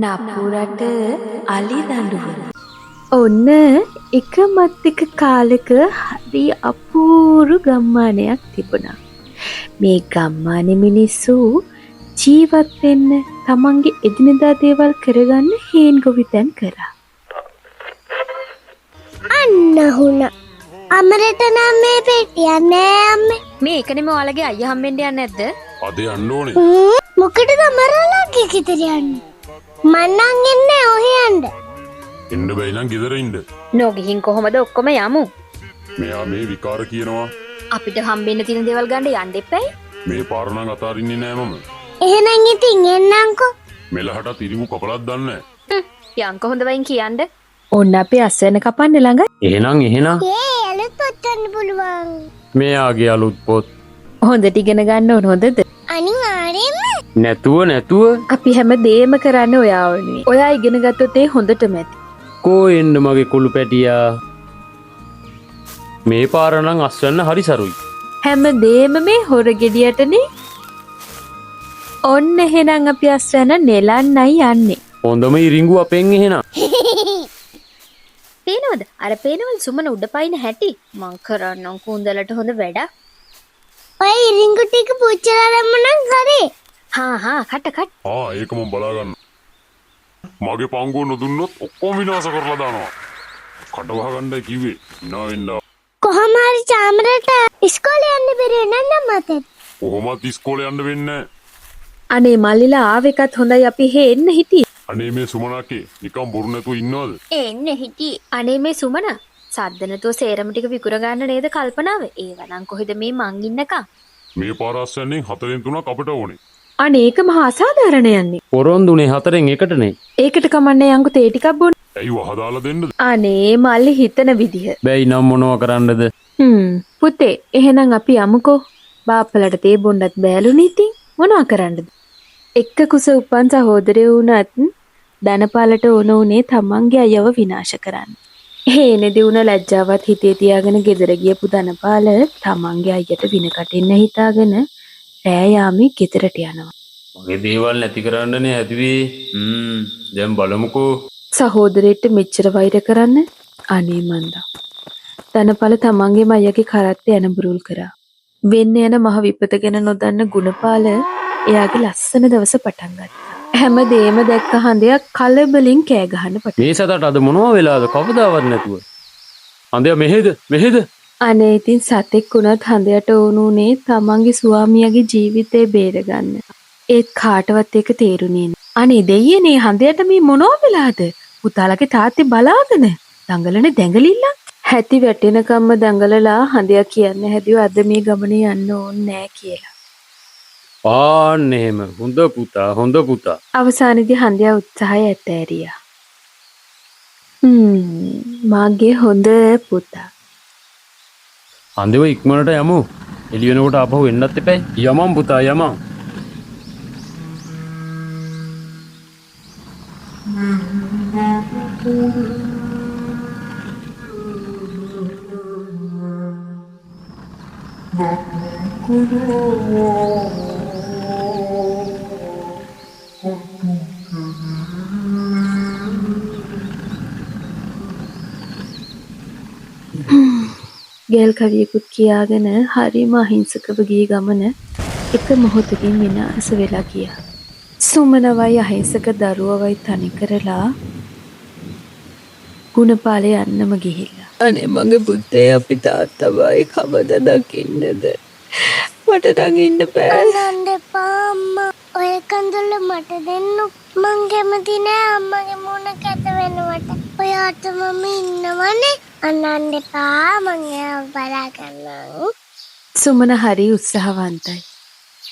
නපුරට අලි දඬුවම. ඔන්න එකමත් එක කාලෙක හරි අපූරු ගම්මානයක් තිබුණා. මේ ගම්මානේ මිනිස්සු ජීවත් වෙන්න තමන්ගේ එදිනෙදා දේවල් කරගන්න හේන් ගොවිතැන් කරා. අන්න හුණා. අමරට නම් මේ පෙට්ටියක් නෑ අම්මේ. මේ එකනෙම ඔයාලගේ අයියා හම්බෙන්න යන්නේ නැද්ද? අද යන්න ඕනේ. මොකටද අමරලාගේ ගෙදර යන්නේ? මං නම් එන්නේ ඔහේ යන්න. එන්න බැයි නම් ගෙදර ඉන්න. නොගිහින් කොහොමද ඔක්කොම යමු. මෙයා මේ විකාර කියනවා. අපිට හම්බෙන්න තියෙන දේවල් ගන්න යන්න එපැයි. මේ පාර නම් අතාරින්නේ නෑ මම. එහෙනම් ඉතින් එන්නම්කෝ. මෙලහට තිරිමු කපලක් දන්නේ යන්ක හොඳ වයින් කියන්න. ඔන්න අපි අස්වැන්න කපන්න ළඟ. එහෙනම් ඒ අලුත් පොත් ගන්න පුළුවන්. මෙයාගේ අලුත් පොත් හොඳට ඉගෙන ගන්න ඕන හොඳද? අනිවාර්යෙන්ම. නැතුව අපි හැම දේම කරන්න ඔයා වෙනුවෙන්. ඔයා ඉගෙන ගත්තොත් ඒ හොඳටම ඇති. කෝ එන්න මගේ කුළු පැටියා. මේ පාර නම් අස්වැන්න හරි සරුයි. හැම දේම මේ හොර ගෙඩියටනේ. ඔන්න එහෙනම් අපි අස්වැන්න නෙලන්නයි යන්නේ. හොඳම ඉරිඟු අපෙන් එහෙනම්. පේනවද? අර පේනවල සුමන උඩ පයින් හැටි. මං කරන්නම් කුන්දලට හොඳ වැඩක්. ඔය ඉරිඟු ටික පුච්චලා දැම්මනම් හරි. හා කට. ඒක මම බලා ගන්න. මගේ පංගුව නොදුන්නොත් ඔක්කොම විනාශ කරලා දානවා. කඩවහ ගන්නයි කිව්වේ. නෑ. කොහොම හරි චාමරට ඉස්කෝලේ යන්න බැරි නන්නම් මතත්. කොහොමත් ඉස්කෝලේ යන්න වෙන්නේ නෑ. අනේ මල්ලිලා ආවෙකත් හොඳයි අපි එන්න හිටියේ. අනේ මේ සුමනාකේ නිකන් බොරු නැතුව ඉන්නවද? එන්න හිටි. අනේ මේ සුමන සද්ද නැතුව සේරම ටික විකුර ගන්න නේද කල්පනාව? ඒවනම් කොහෙද මේ මං ඉන්නකම්? මේ පාර අස්වැන්නේ 4න් 3ක් අපිට ඕනේ. අනේ ඒක මහා අසාධාරණ යන්නේ. පොරොන්දුනේ 4න් 1ටනේ. ඒකට කමන්නේ යංගු තේ ටිකක් බොන්න. ඇයි වහදාලා දෙන්නද? අනේ මල්ලි හිතන විදිහ. බැයි නම් මොනව කරන්නද? පුතේ එහෙනම් අපි යමුකෝ. බාප්පලට තේ බොන්නත් බෑලුනේ ඉතින් මොනවා කරන්නද? එක්ක කුස උපන් සහෝදරයෝ වුණත් ධනපාලට ඕන උනේ තමන්ගේ අයව විනාශ කරන්න. හේනෙදි උන ලැජ්ජාවත් හිතේ තියාගෙන ගෙදර ගියපු ධනපාල තමන්ගේ අයියට වින කටින්න හිතාගෙන රෑ යාමේ ගෙදරට යනවා. මගේ දේවල් නැති කරන්නනේ හැදුවේ. දැන් බලමුකෝ. සහෝදරයෙක්ට මෙච්චර වෛර කරන්න අනේ මන්දා. ධනපාල තමන්ගේ අයියගේ කරත්තේ එනබුරුල් කරා. වෙන්න යන මහ විපත ගැන නොදන්න ගුණපාල එයාගේ ලස්සන දවස පටන් ගත්තා. හැම දෙයක්ම දැක්ක හඳයක් කලබලින් කෑ ගහන්න පටන්. මේ සතට අද මොනව වෙලාද කවදාවත් නැතුව. හඳයා මෙහෙද? අනේ ඉතින් සතෙක් වුණත් හඳයට ඕනුනේ තමන්ගේ ස්වාමියාගේ ජීවිතේ බේරගන්න. ඒත් කාටවත් ඒක තේරුනේ නෑ. අනේ දෙයියනේ හඳයට මේ මොනව වෙලාද? පුතාලගේ තාත්තේ බලාගෙන දඟලන දැඟලිල්ල. හැටි වැටෙනකම්ම දඟලලා හඳයා කියන්න හැදුව අද මේ ගමනේ යන්න ඕනේ නෑ කියලා. ආන්න එහෙම. හොඳ පුතා. අවසානයේදී හඳයා උත්සාහය ඇතෑරියා. මාගේ හොඳ පුතා. හඳව ඉක්මනට යමු. එළි වෙනකොට ආපහු එන්නත් එපා. යමම් පුතා යමම්. ගෑල් කවියකුත් කියාගෙන හරිම අහිංසකව ගිය ගමන එක මොහොතකින් විනාශ වෙලා ගියා. සුමනවයි අහිංසක දරුවවයි තනි කරලා ගුණපාලේ යන්නම ගිහිල්ලා. අනේ මගේ පුතේ අපි තාත්තවයි කවද දකින්නද? මට නම් ඉන්න බෑ. අනන්ද පාම්මා ඔය කඳුල මට දෙන්න. මං කැමති නෑ අම්මගේ මුණ කැත වෙනවට. ඔයාට මම ඉන්නවනේ. අනන්ද පා මං එයාව බලා ගන්නම්. සුමන හරි උත්සාහවන්තයි.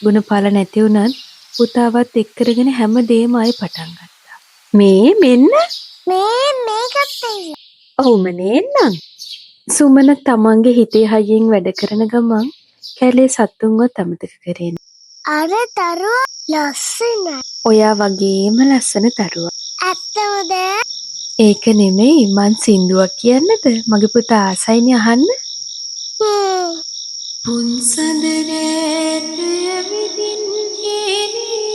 ගුණපාල නැති වුණත් පුතාවත් එක් කරගෙන හැම දෙයක්ම ආයෙ පටන් ගත්තා. මෙන්න මේකත් එයි. ඔව්ම නේන්නම්. සුමන තමන්ගේ හිතේ හයියෙන් වැඩ කරන ගමන් කැලේ සතුන්වත් අමතක කරේ නෑ. අර තරුව ලස්සනයි. ඔයා වගේම ලස්සන තරුවා. ඇත්තමද? ඒක නෙමෙයි මං සින්දුවක් කියන්නද? මගේ පුතා ආසයිනේ අහන්න. පුන්සඳ රැට ඇවිදින් හේනේ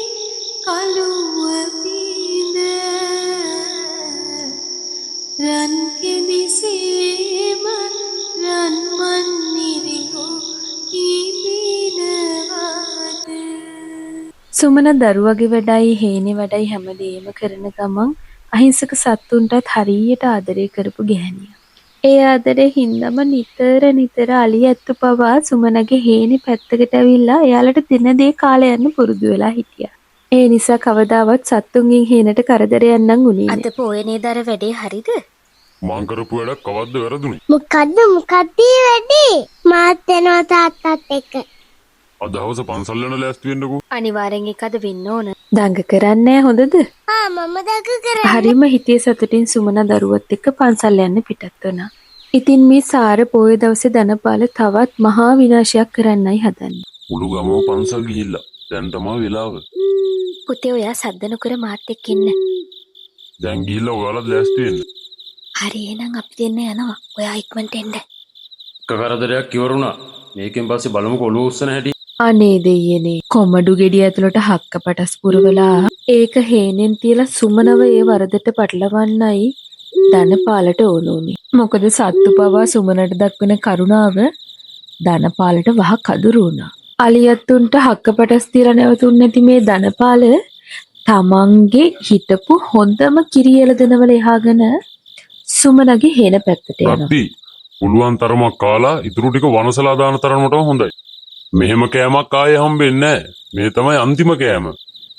කලුව බීඳ සුමන දරුවගේ වැඩයි හේනේ වැඩයි හැමදේම කරන ගමන් අහිංසක සත්තුන්ටත් හරියට ආදරය කරපු ගැහණිය. ඒ ආදරේ හින්දම නිතර අලිය ඇත්තු පවා සුමනගේ හේනේ පැත්තකට ඇවිල්ලා එයාලට දින දේ කාලය යන්න පුරුදු වෙලා හිටියා. ඒ නිසා කවදාවත් සත්තුන්ගෙන් හේනට කරදරයක් නම් උනේ නෑ. අද පොයනේ දර වැඩේ හරිද? මං කරපු වැඩක් කවද්ද වැරදුනේ? මොකද්ද වැඩේ? මාත් යනවා තාත්තත් එක්ක. අද හවස පන්සල් යන ලෑස්ති වෙන්නකෝ. අනිවාර්යෙන් එක අද වෙන්න ඕන. දඟ කරන්නේ හොඳද? මම දක කරා. හරිම හිතේ සතුටින් සුමන දරුවත් එක්ක පන්සල් යන්න පිටත් වුණා. ඉතින් මේ සාර පොය දවසේ ධනපාල තවත් මහා විනාශයක් කරන්නයි හදන්නේ. මුළු ගමම පන්සල් ගිහිල්ලා. දැන් තමයි වෙලාව. පුතේ ඔයා සද්ද නොකර මාත් එක්ක ඉන්න. දැන් ගිහිල්ලා ඔයාලත් ලෑස්ති වෙන්න. හරි එහෙනම් අපි දෙන්න යනවා. ඔයා ඉක්මනට එන්න. කරදරයක් ඉවරුණා. මේකෙන් පස්සේ බලමුකෝ ඔළුව උස්සන හැටි. අනේ දෙයියනේ කොමඩු ගෙඩිය ඇතුළට හක්ක පටස් පුරවලා ඒක හේනෙන් තියලා සුමනව ඒ වරදට පටලවන්නයි ධනපාලට ඕනෝනේ. මොකද සත්තු පවා සුමනට දක්වන කරුණාව ධනපාලට වහ කදුරු වුණා. අලියත්තුන්ට හක්ක පටස් තියලා නැවතුන් නැති මේ ධනපාල තමන්ගේ හිටපු හොඳම කිරියල දෙනවල එහාගෙන සුමනගේ හේන පැත්තට යනවා. රත්ති පුළුවන් තරමක් කාලා ඉතුරු ටික වනසලා දාන තරමටම හොඳයි. මෙහෙම කෑමක් ආයේ හම්බෙන්නේ නැහැ. මේ තමයි අන්තිම කෑම.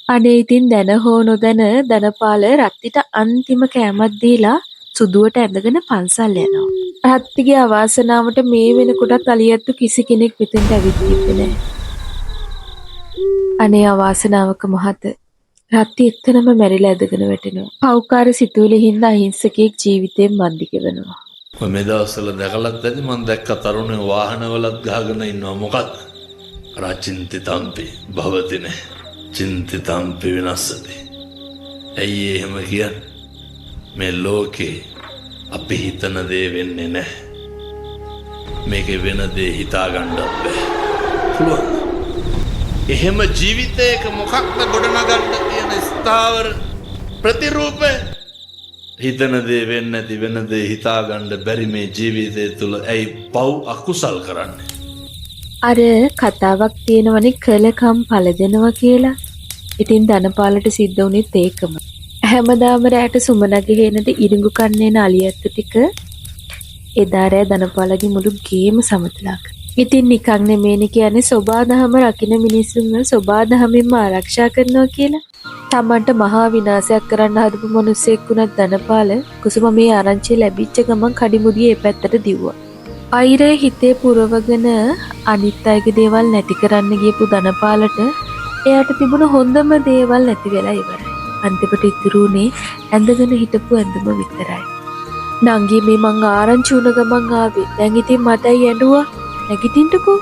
අනේ ඉතින් දැන හෝ නොදැන ධනපාල රත්තිට අන්තිම කෑමක් දීලා සුදුවට ඇඳගෙන පන්සල් යනවා. රත්තිගේ අවාසනාවට මේ වෙනකොටත් අලියත්තු කිසි කෙනෙක් මෙතෙන්ට ඇවිත් තිබ්බේ නැහැ. අනේ අවාසනාවක මහත රත්ති එතනම මැරිලා ඇදගෙන වැටෙනවා. පෞකාර සිතුවිලි හින්දා අහිංසකයෙක් ජීවිතයෙන් මන්දික වෙනවා. මේ දවස්වල දැකලත් ඇති මම දැක්ක තරුණ වාහනවලත් ගහගෙන ඉන්නවා. මොකක්ද? රචින්තිතම්පි භවතින චින්තිතම්පි විනස්සති. ඇයි එහෙම කියන්නේ? මේ ලෝකේ අපි හිතන දේ වෙන්නේ නැහැ. මේකේ වෙන දේ හිතා ගන්නත් බෑ. පුළුවන්. එහෙම ජීවිතයක මොකක්ද ගොඩනගන්න තියෙන ස්ථාවර ප්‍රතිරූපය? හිතන දේ වෙන්නේ නැති වෙන දේ හිතා ගන්න බැරි මේ ජීවිතය තුළ ඇයි පව් අකුසල් කරන්නේ? අර කතාවක් තියෙනවනේ කළකම් පළ දෙනවා කියලා. ඉතින් ධනපාලට සිද්ධ වුණෙත් ඒකම. හැමදාම රැට සුමනගේ හේනට ඉරිඟු කන්නේ නාලියත්තු ටික එදා රෑ ධනපාලගේ මුළු ගේම සමතලා කරා. ඉතින් නිකන් නෙමෙයිනේ කියන්නේ සෝබාදහම රකින්න මිනිස්සුන්ව සෝබාදහමින්ම ආරක්ෂා කරනවා කියලා. තමන්ට මහා විනාශයක් කරන්න හදපු මිනිස්සෙක් වුණත් ධනපාල කුසුම මේ ආරංචිය ලැබිච්ච ගමන් කඩිමුඩිය ඒ පැත්තට දිව්වා. අයිරේ හිතේ පුරවගෙන අනිත් අයගේ දේවල් නැති කරන්න ගියපු ධනපාලට එයාට තිබුණ හොඳම දේවල් නැති වෙලා ඉවරයි. අන්තිමට ඉතුරුනේ ඇඳගෙන හිටපු ඇඳුම විතරයි. නංගි මේ මං ආරංචි වුණ ගමන් ආවේ. දැන් ඉතින් මටයි ඇඬුවා. නැගිටින්නකෝ.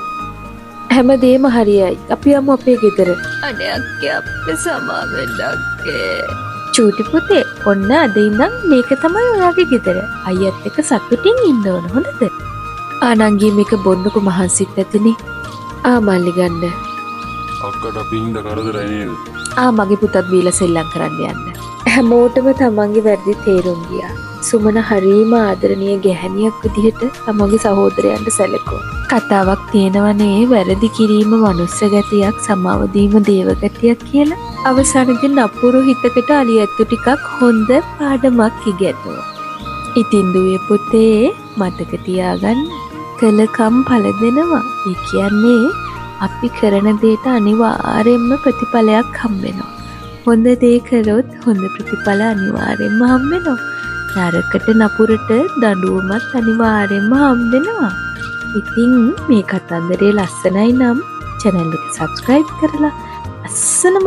හැමදේම හරියයි. අපි යමු අපේ ගෙදර. අනේ අක්කේ අපේ සමාවෙන්නක්කේ. චූටි පුතේ ඔන්න අද ඉඳන් මේක තමයි ඔයාගේ ගෙදර. අයියත් එක්ක සතුටින් ඉන්න ඕන හොඳද? ආනංගි මේක බොන්නකො මහන්සිත් ඇතිනේ. මල්ලි ගන්න. අක්කට අපි හින්ද කරදරයි නේද? මගේ පුතත් බීලා සෙල්ලම් කරන්න යන්න. හැමෝටම තමන්ගේ වැරදි තේරුම් ගියා. සුමන හරීම ආදරණීය ගැහණියක් විදිහට තමන්ගේ සහෝදරයන්ට සැලකුවා. කතාවක් තියෙනවනේ වැරදි කිරීම මනුස්ස ගතියක් සමාව දීම දේව ගතියක් කියලා. අවසානයේදී නපුරු හිතකට අලියැත්තු ටිකක් හොඳ පාඩමක් ඉගෙනුවා. ඉතින් දුවේ පුතේ මතක තියාගන්න කළකම් පළ දෙනවා. ඒ කියන්නේ අපි කරන දේට අනිවාර්යයෙන්ම ප්‍රතිඵලයක් හම්බෙනවා. හොඳ දේ කරොත් හොඳ ප්‍රතිඵල අනිවාර්යයෙන්ම හම්බෙනවා. නරකට නපුරට දඬුවමත් අනිවාර්යයෙන්ම හම්බෙනවා. ඉතින් මේ කතන්දරේ ලස්සනයි නම් channel එක subscribe කරලා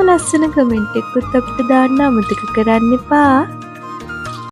ලස්සන කමෙන්ට් එකකුත් අපිට දාන්න අමතක කරන්න එපා.